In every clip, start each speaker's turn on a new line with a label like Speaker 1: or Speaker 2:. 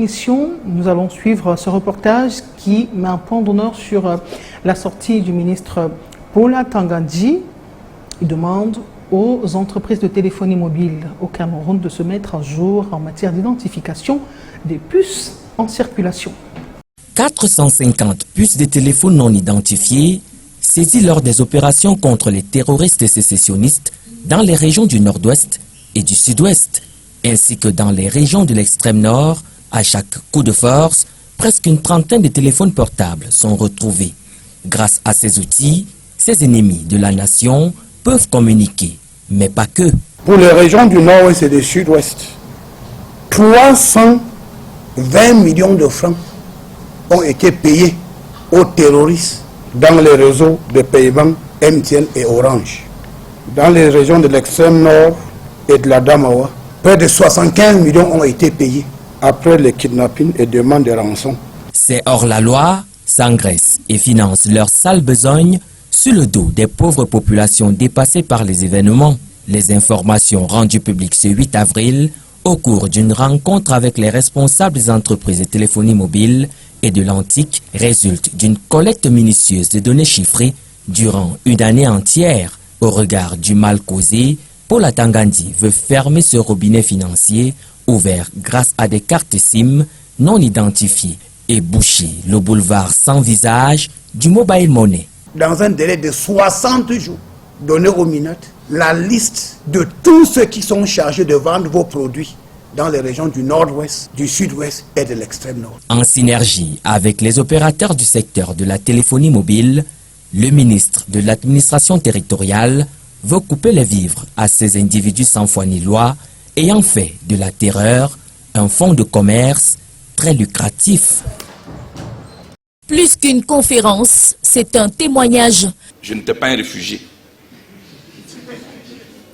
Speaker 1: Nous allons suivre ce reportage qui met un point d'honneur sur la sortie du ministre Paula Tangandji. Il demande aux entreprises de téléphonie mobile au Cameroun de se mettre à jour en matière d'identification des puces en circulation.
Speaker 2: 450 puces de téléphones non identifiées saisies lors des opérations contre les terroristes sécessionnistes dans les régions du nord-ouest et du sud-ouest, ainsi que dans les régions de l'extrême nord. À chaque coup de force, presque une trentaine de téléphones portables sont retrouvés. Grâce à ces outils, ces ennemis de la nation peuvent communiquer, mais pas que.
Speaker 3: Pour les régions du nord-ouest et du sud-ouest, 320 millions de francs ont été payés aux terroristes dans les réseaux de paiement MTN et Orange. Dans les régions de l'extrême nord et de la Damawa, près de 75 millions ont été payés après les kidnappings et demandes de rançon.
Speaker 2: Ces hors-la-loi s'engraissent et financent leur sale besogne sur le dos des pauvres populations dépassées par les événements. Les informations rendues publiques ce 8 avril au cours d'une rencontre avec les responsables des entreprises de téléphonie mobile et de l'antique résultent d'une collecte minutieuse de données chiffrées durant une année entière. Au regard du mal causé, Paula Tangandji veut fermer ce robinet financier ouvert grâce à des cartes SIM non identifiées et boucher le boulevard sans visage du mobile money.
Speaker 3: Dans un délai de 60 jours, donnez aux minutes la liste de tous ceux qui sont chargés de vendre vos produits dans les régions du nord-ouest, du sud-ouest et de l'extrême nord.
Speaker 2: En synergie avec les opérateurs du secteur de la téléphonie mobile, le ministre de l'administration territoriale veut couper les vivres à ces individus sans foi ni loi ayant fait de la terreur un fonds de commerce très lucratif.
Speaker 4: Plus qu'une conférence, c'est un témoignage.
Speaker 5: Je n'étais pas un réfugié.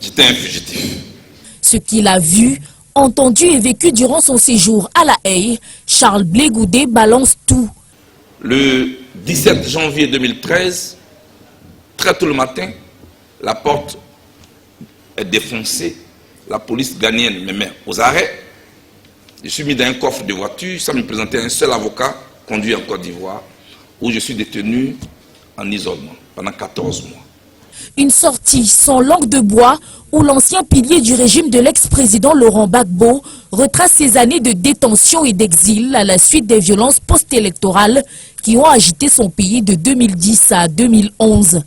Speaker 5: J'étais un fugitif.
Speaker 4: Ce qu'il a vu, entendu et vécu durant son séjour à La Haye, Charles Blé Goudé balance tout.
Speaker 5: Le 17 janvier 2013, très tôt le matin, la porte est défoncée. La police ghanéenne me met aux arrêts. Je suis mis dans un coffre de voiture sans me présenter un seul avocat conduit en Côte d'Ivoire, où je suis détenu en isolement pendant 14 mois.
Speaker 4: Une sortie sans langue de bois où l'ancien pilier du régime de l'ex-président Laurent Gbagbo retrace ses années de détention et d'exil à la suite des violences post-électorales qui ont agité son pays de 2010 à 2011.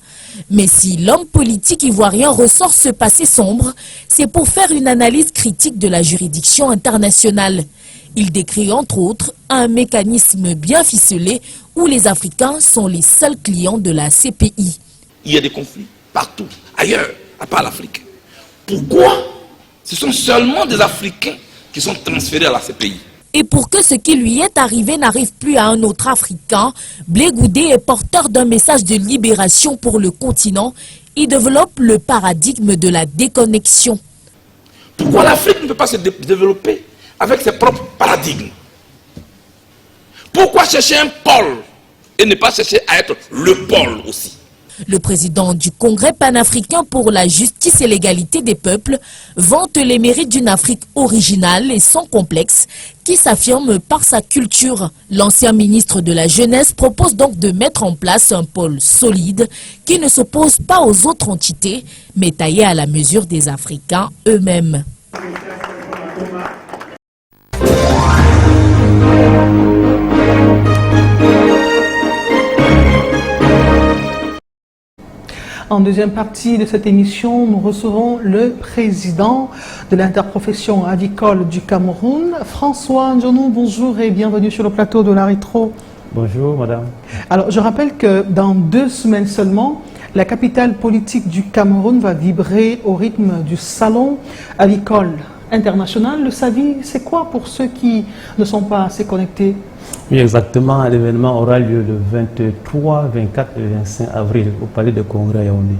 Speaker 4: Mais si l'homme politique ivoirien ressort ce passé sombre, c'est pour faire une analyse critique de la juridiction internationale. Il décrit entre autres un mécanisme bien ficelé où les Africains sont les seuls clients de la CPI.
Speaker 5: Il y a des conflits partout, ailleurs, à part l'Afrique. Pourquoi ce sont seulement des Africains qui sont transférés à la CPI?
Speaker 4: Et pour que ce qui lui est arrivé n'arrive plus à un autre Africain, Blé Goudé est porteur d'un message de libération pour le continent. Il développe le paradigme de la déconnexion.
Speaker 5: Pourquoi l'Afrique ne peut pas se développer avec ses propres paradigmes? Pourquoi chercher un pôle et ne pas chercher à être le pôle aussi?
Speaker 4: Le président du Congrès panafricain pour la justice et l'égalité des peuples vante les mérites d'une Afrique originale et sans complexe qui s'affirme par sa culture. L'ancien ministre de la Jeunesse propose donc de mettre en place un pôle solide qui ne s'oppose pas aux autres entités, mais taillé à la mesure des Africains eux-mêmes.
Speaker 1: En deuxième partie de cette émission, nous recevons le président de l'interprofession avicole du Cameroun, François Ndjonou. Bonjour et bienvenue sur le plateau de la Rétro.
Speaker 6: Bonjour madame.
Speaker 1: Alors je rappelle que dans 2 semaines seulement, la capitale politique du Cameroun va vibrer au rythme du salon avicole international. Le SAVI, c'est quoi pour ceux qui ne sont pas assez connectés?
Speaker 6: Oui, exactement. L'événement aura lieu le 23, 24 et 25 avril au Palais de Congrès à Yaoundé.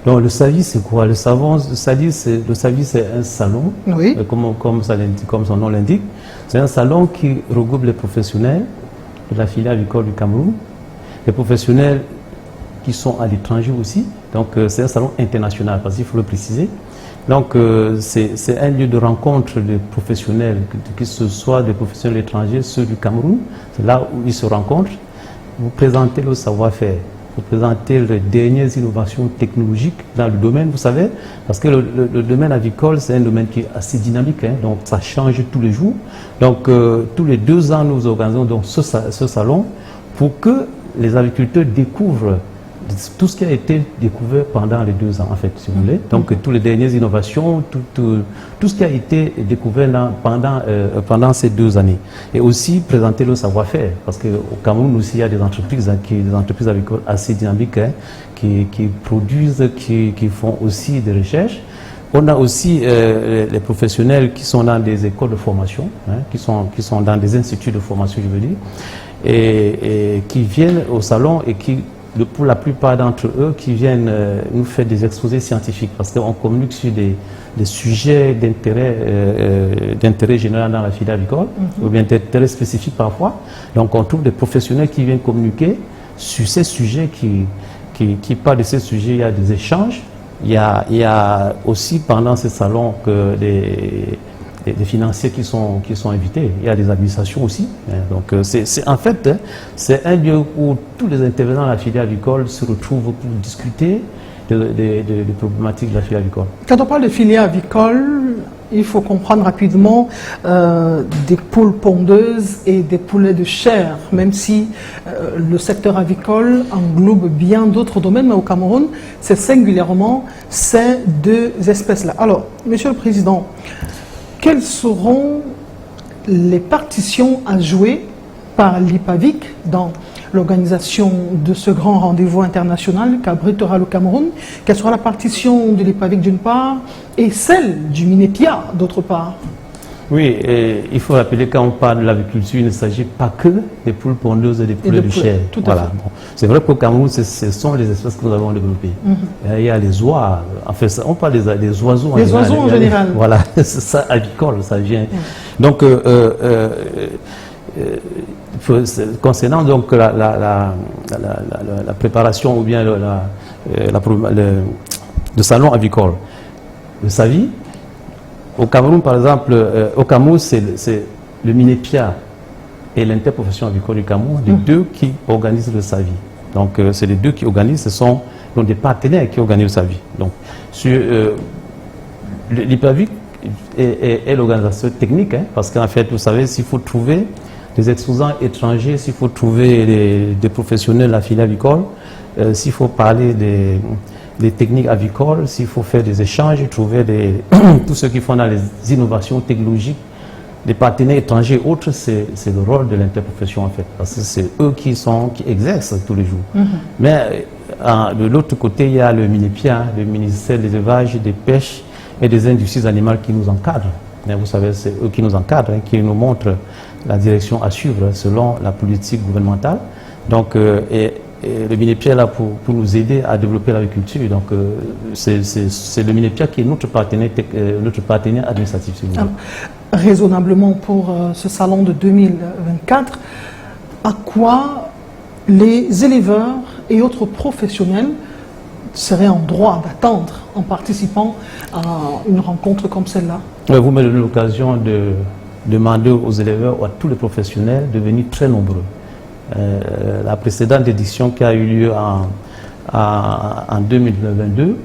Speaker 6: Donc le SAVI, c'est quoi? Le SAVI, c'est un salon,
Speaker 1: oui.
Speaker 6: Comme son nom l'indique. C'est un salon qui regroupe les professionnels de la filière avicole du Cameroun, les professionnels qui sont à l'étranger aussi. Donc c'est un salon international, parce qu'il faut le préciser. Donc c'est un lieu de rencontre des professionnels, que ce soit des professionnels étrangers, ceux du Cameroun, c'est là où ils se rencontrent. Vous présentez le savoir-faire, vous présentez les dernières innovations technologiques dans le domaine, vous savez, parce que le domaine avicole, c'est un domaine qui est assez dynamique, hein, donc ça change tous les jours. Donc tous les 2 ans, nous organisons donc ce salon pour que les agriculteurs découvrent tout ce qui a été découvert pendant les 2 ans, en fait, si vous voulez. Donc, toutes les dernières innovations, tout ce qui a été découvert pendant ces 2 années. Et aussi présenter le savoir-faire, parce qu'au Cameroun aussi, il y a des entreprises, des entreprises agricoles assez dynamiques, hein, qui produisent, qui font aussi des recherches. On a aussi les professionnels qui sont dans des écoles de formation, hein, qui sont dans des instituts de formation, je veux dire, et qui viennent au salon et qui, pour la plupart d'entre eux, qui viennent nous faire des exposés scientifiques, parce qu'on communique sur des sujets d'intérêt général dans la filière avicole, ou bien d'intérêt spécifique parfois. Donc on trouve des professionnels qui viennent communiquer sur ces sujets, qui parlent de ces sujets. Il y a des échanges. Il y a aussi pendant ce salon que des financiers qui sont invités. Il y a des administrations aussi. Donc en fait, c'est un lieu où tous les intervenants de la filière avicole se retrouvent pour discuter des problématiques de la filière avicole.
Speaker 1: Quand on parle de filière avicole, il faut comprendre rapidement des poules pondeuses et des poulets de chair, même si le secteur avicole englobe bien d'autres domaines, mais au Cameroun, c'est singulièrement ces 2 espèces-là. Alors, Monsieur le Président, quelles seront les partitions à jouer par l'IPAVIC dans l'organisation de ce grand rendez-vous international qu'abritera le Cameroun? Quelle sera la partition de l'IPAVIC d'une part et celle du MINEPIA d'autre part?
Speaker 6: Oui, il faut rappeler quand on parle de l'aviculture, il ne s'agit pas que des poules pondeuses et des poulets de chair.
Speaker 1: Tout à fait.
Speaker 6: Bon. C'est vrai qu'au Cameroun, ce sont les espèces que nous avons développées. Il y a les oies, en fait, on parle des oiseaux en général.
Speaker 1: Les oiseaux en général.
Speaker 6: Voilà, c'est ça, avicole, ça vient. Donc, concernant donc la préparation ou bien le salon avicole, le SAVI, au Cameroun, par exemple, au Cameroun, c'est le MINEPIA et l'interprofession avicole du Cameroun, les 2 qui organisent le SAVI. Donc, c'est les 2 qui organisent, ce sont donc des partenaires qui organisent le SAVI. Donc, sur l'IPAVIC est l'organisation technique, hein, parce qu'en fait, vous savez, s'il faut trouver des exposants étrangers, s'il faut trouver des professionnels de la filière avicole, s'il faut parler des techniques avicoles, s'il faut faire des échanges, trouver tous ceux qui font dans les innovations technologiques, des partenaires étrangers et autres, c'est le rôle de l'interprofession en fait, parce que c'est eux qui exercent tous les jours. Mais de l'autre côté, il y a le MINEPIA, le ministère des élevages, des pêches et des industries animales qui nous encadrent. Mais vous savez, c'est eux qui nous encadrent, hein, qui nous montrent la direction à suivre selon la politique gouvernementale. Donc, le MINEPIA est là pour nous aider à développer l'agriculture. Donc, c'est le MINEPIA qui est notre partenaire administratif. Si vous voulez.
Speaker 1: Raisonnablement pour ce salon de 2024, à quoi les éleveurs et autres professionnels seraient en droit d'attendre en participant à une rencontre comme celle-là?
Speaker 6: Vous me donnez l'occasion de demander aux éleveurs ou à tous les professionnels de venir très nombreux. La précédente édition qui a eu lieu en 2022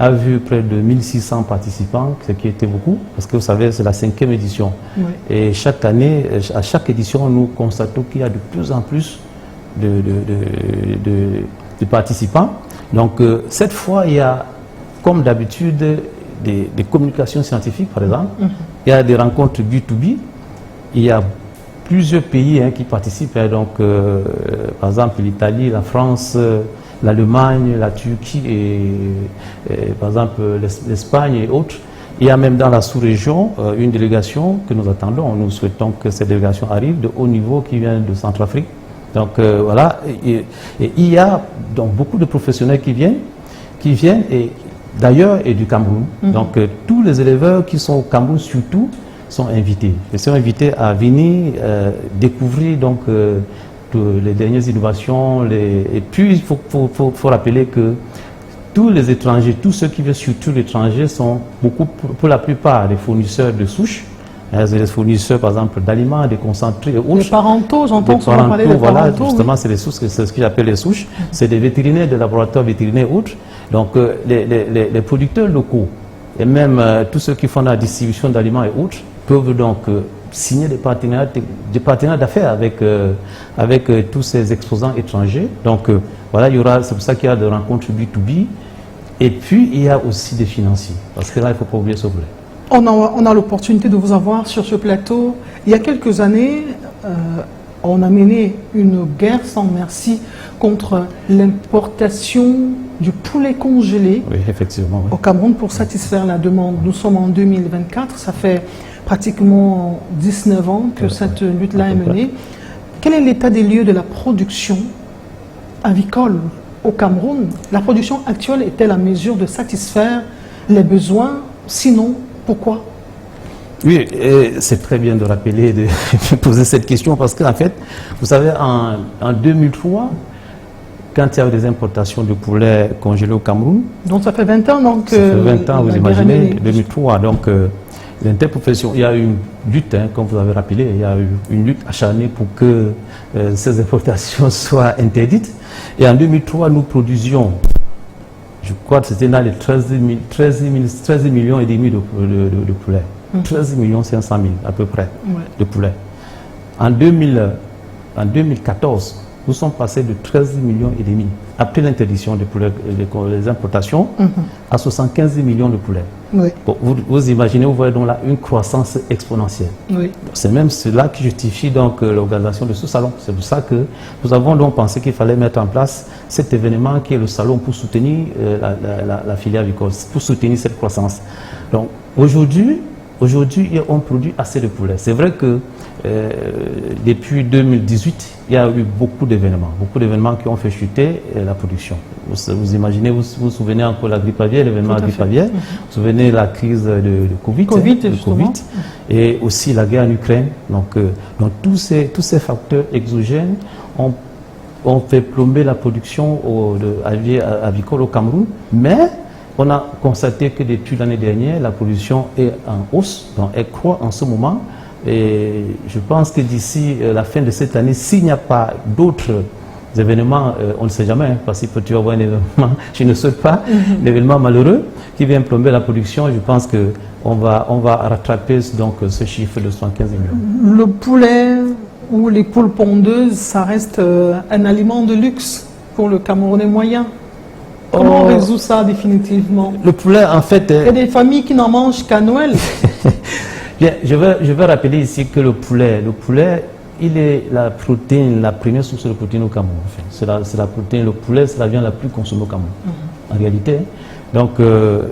Speaker 6: a vu près de 1600 participants, ce qui était beaucoup, parce que vous savez, c'est la 5e édition. Oui. Et chaque année, à chaque édition, nous constatons qu'il y a de plus en plus de participants. Donc, cette fois, il y a, comme d'habitude, des communications scientifiques, par exemple. Il y a des rencontres B2B. Il y a plusieurs pays qui participent. Donc, par exemple, l'Italie, la France, l'Allemagne, la Turquie et par exemple l'Espagne et autres. Il y a même dans la sous-région une délégation que nous attendons. Nous souhaitons que cette délégation arrive de haut niveau qui vient de Centrafrique. Donc voilà, et il y a donc beaucoup de professionnels qui viennent et d'ailleurs et du Cameroun. Donc tous les éleveurs qui sont au Cameroun surtout sont invités. Ils sont invités à venir découvrir donc les dernières innovations. Et puis il faut rappeler que tous les étrangers, tous ceux qui viennent surtout l'étranger sont pour la plupart des fournisseurs de souches. Les fournisseurs, par exemple, d'aliments, des concentrés et autres.
Speaker 1: Les parentaux, j'entends souvent parler des
Speaker 6: voilà,
Speaker 1: parentaux.
Speaker 6: justement,
Speaker 1: Oui.
Speaker 6: c'est ce qu'ils appellent les souches. C'est des vétérinaires, des laboratoires vétérinaires et autres. Donc, les producteurs locaux et même tous ceux qui font la distribution d'aliments et autres peuvent donc signer des partenariats d'affaires avec tous ces exposants étrangers. Donc, voilà, c'est pour ça qu'il y a des rencontres B2B. Et puis, il y a aussi des financiers. Parce que là, il ne faut pas oublier ce volet.
Speaker 1: On a l'opportunité de vous avoir sur ce plateau. Il y a quelques années, on a mené une guerre sans merci contre l'importation du poulet congelé
Speaker 6: oui, effectivement, oui.
Speaker 1: au Cameroun pour satisfaire la demande. Nous sommes en 2024, ça fait pratiquement 19 ans que cette lutte-là est menée. Quel est l'état des lieux de la production avicole au Cameroun? La production actuelle est-elle à mesure de satisfaire les besoins? Sinon, pourquoi?
Speaker 6: Oui, c'est très bien de rappeler, de poser cette question parce qu'en fait, vous savez, en 2003, quand il y a eu des importations de poulet congelé au Cameroun.
Speaker 1: Donc ça fait 20 ans, donc.
Speaker 6: Ça fait 20 ans, vous imaginez, 2003. Donc, l'interprofession, il y a eu une lutte, hein, comme vous avez rappelé, il y a eu une lutte acharnée pour que ces importations soient interdites. Et en 2003, nous produisions, je crois que c'était dans les 13 millions et demi de poulet. 13 millions 500 000 à peu près de poulet. En 2014, nous sommes passés de 13 millions et demi, après l'interdiction des poulets, les importations, à 75 millions de poulets.
Speaker 1: Oui.
Speaker 6: Bon, vous imaginez, vous voyez donc là une croissance exponentielle.
Speaker 1: Oui.
Speaker 6: C'est même cela qui justifie donc l'organisation de ce salon. C'est pour ça que nous avons donc pensé qu'il fallait mettre en place cet événement qui est le salon pour soutenir la filière avicole, pour soutenir cette croissance. Donc aujourd'hui, on produit assez de poulets. C'est vrai que depuis 2018, il y a eu beaucoup d'événements qui ont fait chuter la production. Vous imaginez, vous vous souvenez encore de la grippe aviaire, l'événement de la grippe aviaire, vous vous souvenez de la crise de Covid, et aussi la guerre en Ukraine. Donc tous ces facteurs exogènes ont fait plomber la production avicole au Cameroun, mais on a constaté que depuis l'année dernière, la production est en hausse, donc elle croît en ce moment. Et je pense que d'ici la fin de cette année, s'il n'y a pas d'autres événements, on ne sait jamais, hein, parce qu'il peut y avoir un événement, je ne souhaite pas, un événement malheureux qui vient plomber la production. Je pense qu'on va rattraper donc ce chiffre de 75 millions.
Speaker 1: Le poulet ou les poules pondeuses, ça reste un aliment de luxe pour le Camerounais moyen. Comment on résout ça définitivement?
Speaker 6: Le poulet, en fait...
Speaker 1: Il y a des familles qui n'en mangent qu'à Noël.
Speaker 6: Bien, je vais rappeler ici que le poulet, il est la protéine, la première source de protéines au Cameroun. En fait. C'est la protéine, le poulet, c'est la viande la plus consommée au Cameroun, en réalité. Donc, le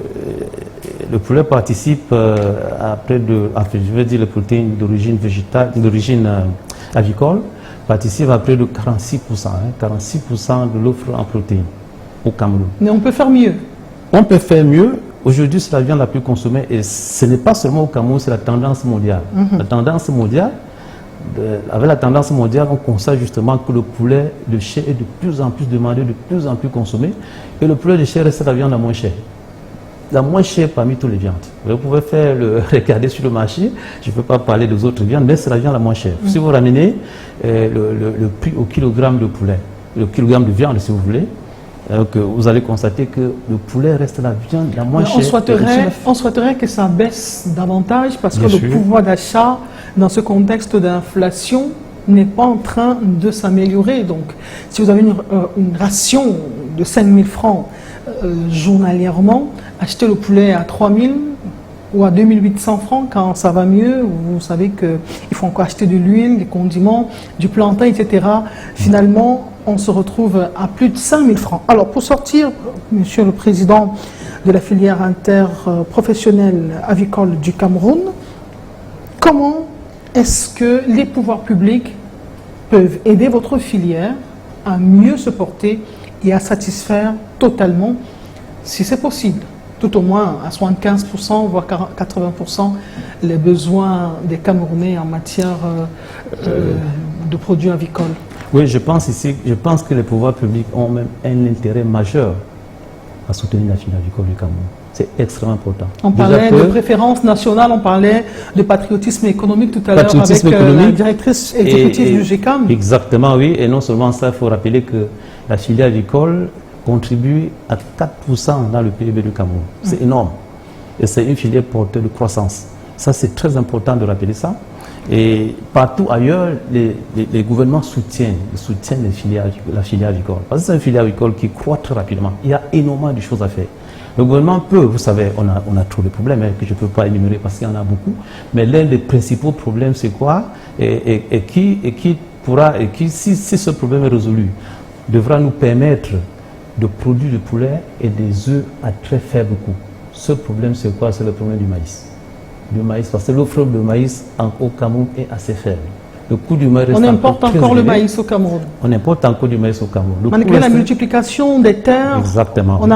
Speaker 6: poulet participe je vais dire les protéines d'origine végétale, d'origine avicole, participe à près de 46%, 46% de l'offre en protéines au Cameroun.
Speaker 1: Mais on peut faire mieux.
Speaker 6: On peut faire mieux. Aujourd'hui, c'est la viande la plus consommée et ce n'est pas seulement au Cameroun, c'est la tendance mondiale. La tendance mondiale, avec la tendance mondiale, on constate justement que le poulet de chair est de plus en plus demandé, de plus en plus consommé, et le poulet de chair reste la viande la moins chère. La moins chère parmi toutes les viandes. Vous pouvez regarder sur le marché, je ne peux pas parler des autres viandes, mais c'est la viande la moins chère. Si vous ramenez le prix au kilogramme de poulet, le kilogramme de viande si vous voulez, vous allez constater que le poulet reste la viande la moins chère.
Speaker 1: On souhaiterait que ça baisse davantage parce que
Speaker 6: Bien
Speaker 1: le
Speaker 6: sûr.
Speaker 1: pouvoir d'achat dans ce contexte d'inflation n'est pas en train de s'améliorer. Donc, si vous avez une ration de 5 000 francs journalièrement, acheter le poulet à 3 000 ou à 2 800 francs quand ça va mieux, vous savez qu'il faut encore acheter de l'huile, des condiments, du plantain, etc. Finalement, on se retrouve à plus de 5 000 francs. Alors, pour sortir, Monsieur le Président de la filière interprofessionnelle avicole du Cameroun, comment est-ce que les pouvoirs publics peuvent aider votre filière à mieux se porter et à satisfaire totalement, si c'est possible, tout au moins à 75%, voire 80%, les besoins des Camerounais en matière de produits avicoles?
Speaker 6: Oui, je pense que les pouvoirs publics ont même un intérêt majeur à soutenir la filière agricole du Cameroun. C'est extrêmement important.
Speaker 1: On parlait de préférence nationale, on parlait de patriotisme économique tout à l'heure avec la directrice exécutive du GECAM.
Speaker 6: Exactement, oui. Et non seulement ça, il faut rappeler que la filière agricole contribue à 4% dans le PIB du Cameroun. C'est énorme. Et c'est une filière porteuse de croissance. Ça, c'est très important de rappeler ça. Et partout ailleurs, les gouvernements soutiennent la filière agricole. Parce que c'est une filière agricole qui croît très rapidement. Il y a énormément de choses à faire. Le gouvernement peut, vous savez, on a trop de problèmes que je ne peux pas énumérer parce qu'il y en a beaucoup. Mais l'un des principaux problèmes, c'est quoi? Et qui, si ce problème est résolu, devra nous permettre de produire du poulet et des œufs à très faible coût. Ce problème, c'est quoi? C'est le problème du maïs. Du maïs, parce que l'offre de maïs au Cameroun est assez faible. Le coût du maïs reste
Speaker 1: on importe encore le maïs au Cameroun.
Speaker 6: On importe encore du maïs au Cameroun.
Speaker 1: Malgré la multiplication des terres,
Speaker 6: exactement.
Speaker 1: On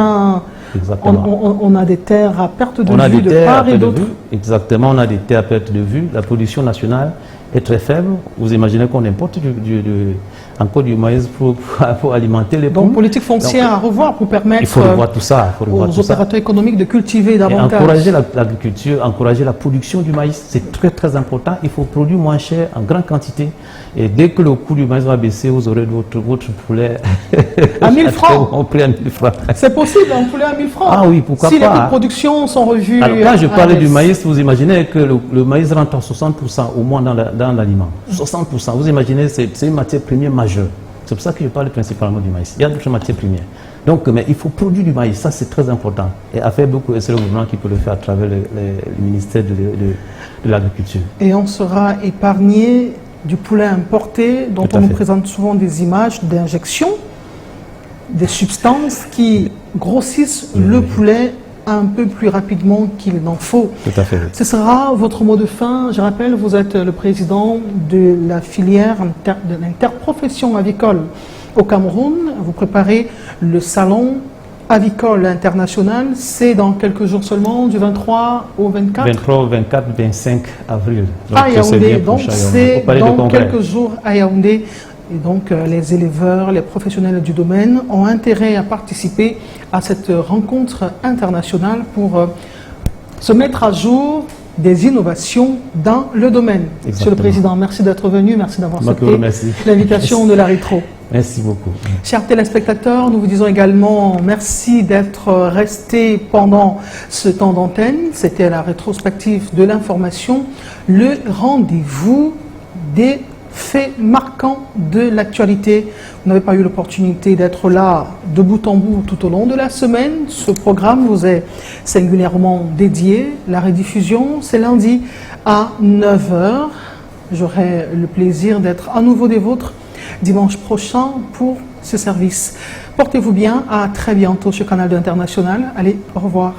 Speaker 1: a des terres à perte de vue de part et d'autre.
Speaker 6: Exactement, on a des terres à perte de vue. La production nationale est très faible. Vous imaginez qu'on importe encore du maïs pour alimenter les poules.
Speaker 1: Donc, politique foncière à revoir pour permettre
Speaker 6: il faut revoir tout ça,
Speaker 1: aux opérateurs économiques de cultiver davantage.
Speaker 6: Et encourager l'agriculture, encourager la production du maïs, c'est très très important. Il faut produire moins cher, en grande quantité. Et dès que le coût du maïs va baisser, vous aurez votre poulet
Speaker 1: à 1000 francs.
Speaker 6: On prix à 1000 francs.
Speaker 1: C'est possible, un poulet à 1000 francs.
Speaker 6: Ah oui, pourquoi
Speaker 1: pas. Si les coûts
Speaker 6: de
Speaker 1: production sont revus.
Speaker 6: Alors, quand je parlais du maïs, vous imaginez que le maïs rentre à 60% au moins dans l'aliment. 60%. Vous imaginez, c'est une matière première majeure. C'est pour ça que je parle principalement du maïs. Il y a d'autres matières premières. Donc, mais il faut produire du maïs, ça c'est très important. Et à faire beaucoup, c'est le gouvernement qui peut le faire à travers le ministère de l'Agriculture.
Speaker 1: Et on sera épargné du poulet importé, dont on nous présente souvent des images d'injection, des substances qui grossissent le poulet un peu plus rapidement qu'il n'en faut.
Speaker 6: Tout à fait.
Speaker 1: Ce sera votre mot de fin. Je rappelle, vous êtes le président de la filière de l'interprofession avicole au Cameroun. Vous préparez le salon avicole international. C'est dans quelques jours seulement, du 23 au 24
Speaker 6: 23, 24, 25 avril.
Speaker 1: Donc, à Yaoundé. Donc c'est dans quelques jours à Yaoundé. Et donc, les éleveurs, les professionnels du domaine ont intérêt à participer à cette rencontre internationale pour se mettre à jour des innovations dans le domaine.
Speaker 6: Exactement.
Speaker 1: Monsieur le Président, merci d'être venu, merci d'avoir accepté l'invitation de la Rétro.
Speaker 6: Merci beaucoup.
Speaker 1: Chers téléspectateurs, nous vous disons également merci d'être restés pendant ce temps d'antenne. C'était la rétrospective de l'information, le rendez-vous des faits marquants de l'actualité. Vous n'avez pas eu l'opportunité d'être là de bout en bout tout au long de la semaine. Ce programme vous est singulièrement dédié. La rediffusion, c'est lundi à 9h. J'aurai le plaisir d'être à nouveau des vôtres dimanche prochain pour ce service. Portez-vous bien, à très bientôt sur Canal 2 International. Allez, au revoir.